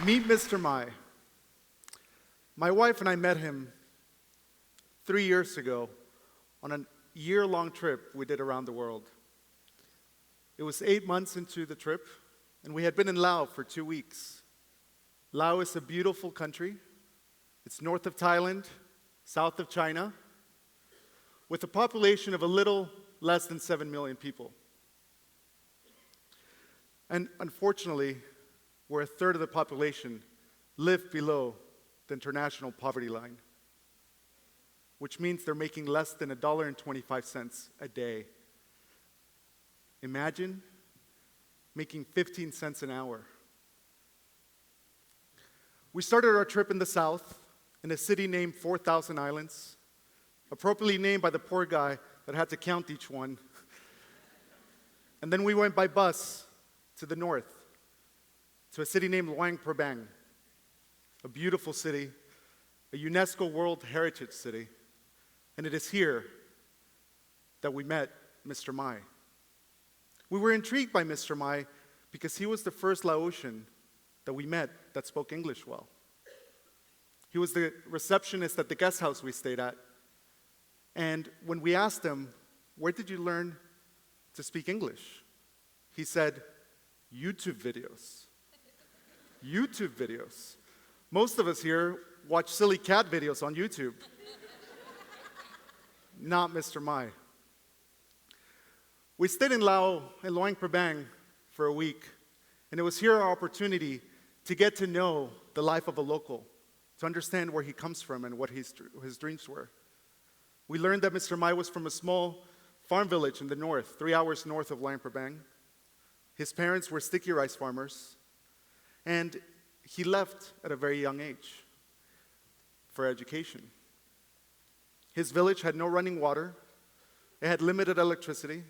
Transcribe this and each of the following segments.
Meet Mr. Mai. My wife and I met him 3 years ago on a year-long trip we did around the world. It was 8 months into the trip, and we had been in Laos for 2 weeks. Laos is a beautiful country. It's north of Thailand, south of China, with a population of a little less than 7 million people. And unfortunately, where a third of the population live below the international poverty line, which means they're making less than $1.25 a day. Imagine making 15 cents an hour. We started our trip in the south, in a city named 4,000 Islands, appropriately named by the poor guy that had to count each one. And then we went by bus to the north, to a city named Luang Prabang, a beautiful city, a UNESCO World Heritage City. And it is here that we met Mr. Mai. We were intrigued by Mr. Mai because he was the first Laotian that we met that spoke English well. He was the receptionist at the guest house we stayed at. And when we asked him, "Where did you learn to speak English?" he said, "YouTube videos." YouTube videos. Most of us here watch silly cat videos on YouTube. Not Mr. Mai. We stayed in Laos, in Luang Prabang, for a week, and it was here our opportunity to get to know the life of a local, to understand where he comes from and what his dreams were. We learned that Mr. Mai was from a small farm village in the north, 3 hours north of Luang Prabang. His parents were sticky rice farmers, and he left at a very young age for education. His village had no running water, it had limited electricity,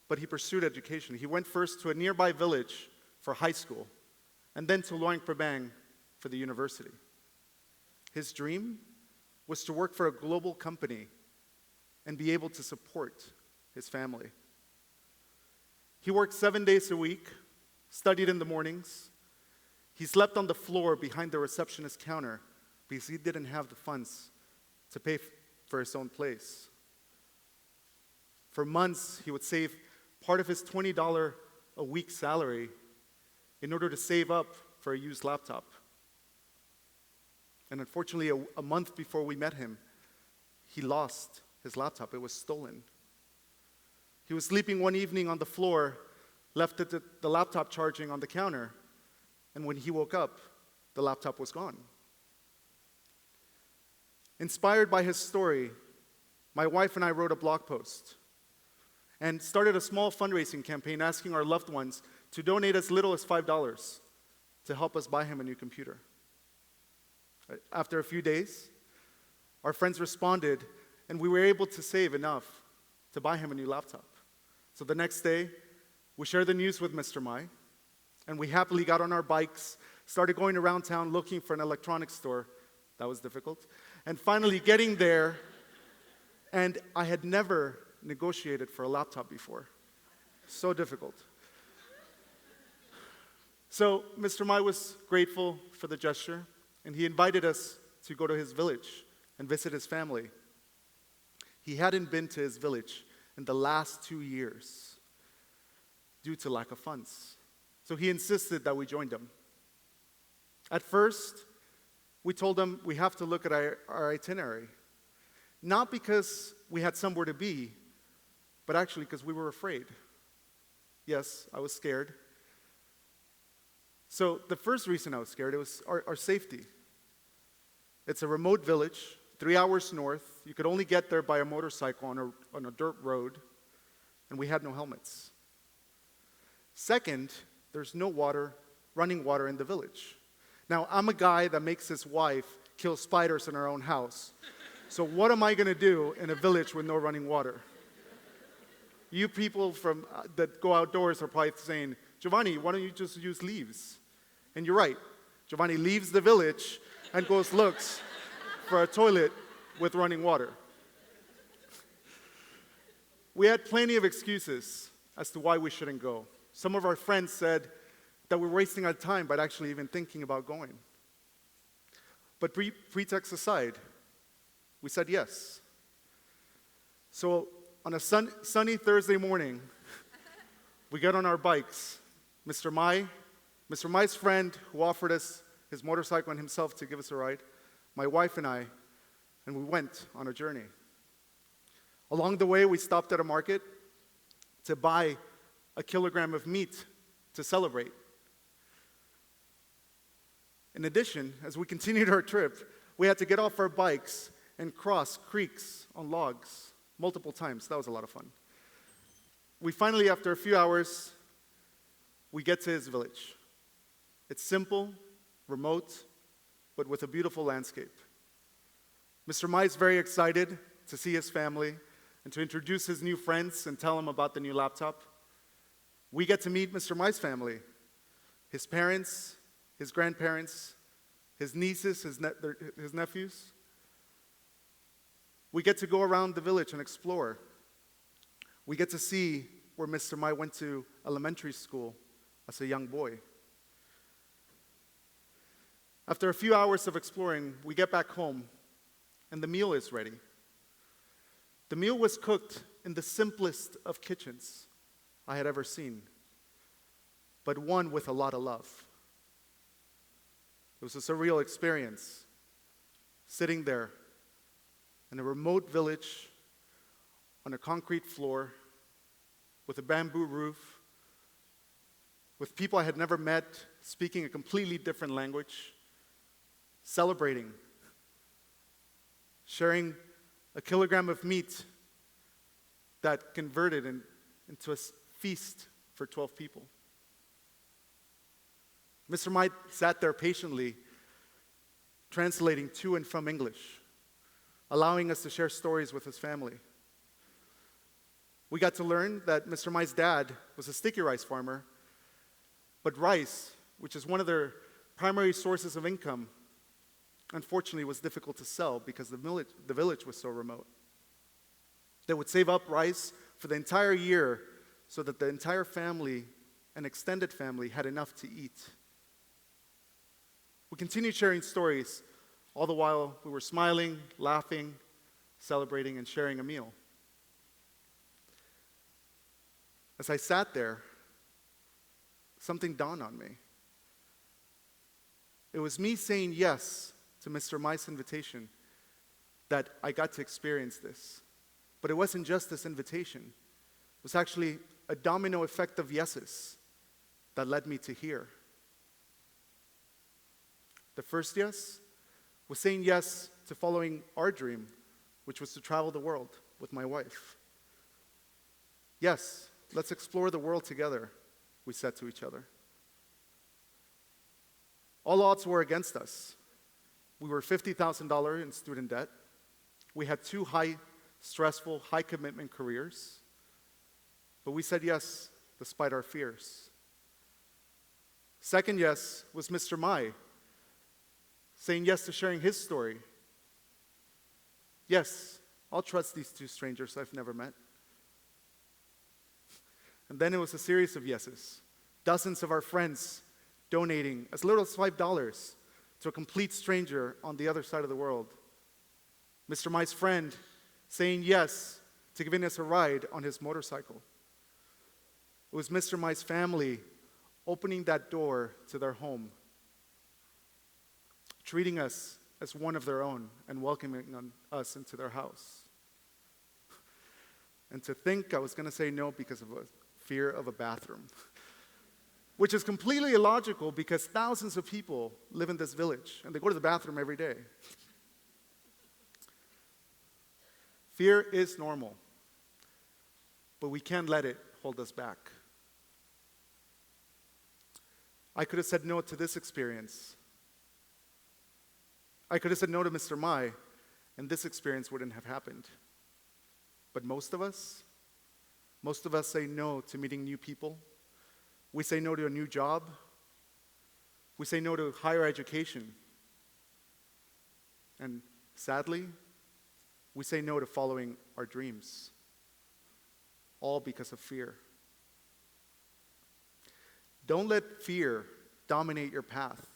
but he pursued education. He went first to a nearby village for high school, and then to Luang Prabang for the university. His dream was to work for a global company and be able to support his family. He worked 7 days a week, studied in the mornings. He slept on the floor behind the receptionist counter because he didn't have the funds to pay for his own place. For months, he would save part of his $20 a week salary in order to save up for a used laptop. And unfortunately, a month before we met him, he lost his laptop. It was stolen. He was sleeping one evening on the floor, left the laptop charging on the counter, and when he woke up, the laptop was gone. Inspired by his story, my wife and I wrote a blog post and started a small fundraising campaign asking our loved ones to donate as little as $5 to help us buy him a new computer. After a few days, our friends responded, and we were able to save enough to buy him a new laptop. So the next day, we shared the news with Mr. Mai, and we happily got on our bikes, started going around town looking for an electronics store. That was difficult. And finally getting there, and I had never negotiated for a laptop before. So difficult. So Mr. Mai was grateful for the gesture, and he invited us to go to his village and visit his family. He hadn't been to his village in the last 2 years due to lack of funds. So he insisted that we joined him. At first, we told him we have to look at our itinerary. Not because we had somewhere to be, but actually because we were afraid. Yes, I was scared. So the first reason I was scared, it was our safety. It's a remote village, 3 hours north. You could only get there by a motorcycle on a dirt road, and we had no helmets. Second, there's no running water in the village. Now, I'm a guy that makes his wife kill spiders in our own house. So what am I going to do in a village with no running water? You people that go outdoors are probably saying, "Giovanni, why don't you just use leaves?" And you're right. Giovanni leaves the village and looks for a toilet with running water. We had plenty of excuses as to why we shouldn't go. Some of our friends said, that we're wasting our time by actually even thinking about going. But pretext aside, we said yes. So on a sunny Thursday morning, we get on our bikes. Mr. Mai's friend who offered us his motorcycle and himself to give us a ride, my wife and I, and we went on a journey. Along the way, we stopped at a market to buy a kilogram of meat to celebrate. In addition, as we continued our trip, we had to get off our bikes and cross creeks on logs multiple times. That was a lot of fun. We finally, after a few hours, we get to his village. It's simple, remote, but with a beautiful landscape. Mr. Mai is very excited to see his family and to introduce his new friends and tell them about the new laptop. We get to meet Mr. Mai's family, his parents, his grandparents, his nieces, his nephews. We get to go around the village and explore. We get to see where Mr. Mai went to elementary school as a young boy. After a few hours of exploring, we get back home, and the meal is ready. The meal was cooked in the simplest of kitchens I had ever seen, but one with a lot of love. It was a surreal experience, sitting there in a remote village on a concrete floor with a bamboo roof, with people I had never met, speaking a completely different language, celebrating, sharing a kilogram of meat that converted into a feast for 12 people. Mr. Mai sat there patiently, translating to and from English, allowing us to share stories with his family. We got to learn that Mr. Mai's dad was a sticky rice farmer, but rice, which is one of their primary sources of income, unfortunately was difficult to sell because the village was so remote. They would save up rice for the entire year so that the entire family and extended family had enough to eat. We continued sharing stories, all the while we were smiling, laughing, celebrating, and sharing a meal. As I sat there, something dawned on me. It was me saying yes to Mr. Mai's invitation that I got to experience this. But it wasn't just this invitation. It was actually a domino effect of yeses that led me to here. The first yes was saying yes to following our dream, which was to travel the world with my wife. Yes, let's explore the world together, we said to each other. All odds were against us. We were $50,000 in student debt. We had 2 stressful, high-commitment careers. But we said yes despite our fears. Second yes was Mr. Mai, saying yes to sharing his story. Yes, I'll trust these 2 strangers I've never met. And then it was a series of yeses. Dozens of our friends donating as little as $5 to a complete stranger on the other side of the world. Mr. Mai's friend saying yes to giving us a ride on his motorcycle. It was Mr. Mai's family opening that door to their home, treating us as one of their own and welcoming us into their house. And to think I was going to say no because of a fear of a bathroom, which is completely illogical because thousands of people live in this village and they go to the bathroom every day. Fear is normal, but we can't let it hold us back. I could have said no to this experience. I could have said no to Mr. Mai, and this experience wouldn't have happened. But most of us say no to meeting new people. We say no to a new job. We say no to higher education. And sadly, we say no to following our dreams, all because of fear. Don't let fear dominate your path.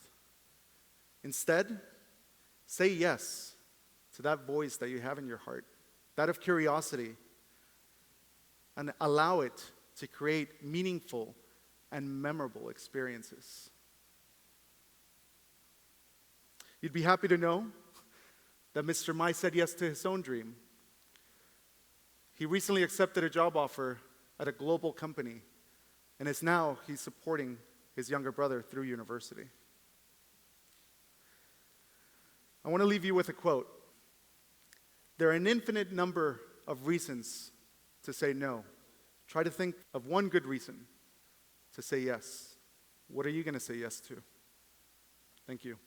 Instead, say yes to that voice that you have in your heart, that of curiosity, and allow it to create meaningful and memorable experiences. You'd be happy to know that Mr. Mai said yes to his own dream. He recently accepted a job offer at a global company, and he's supporting his younger brother through university. I want to leave you with a quote. There are an infinite number of reasons to say no. Try to think of one good reason to say yes. What are you going to say yes to? Thank you.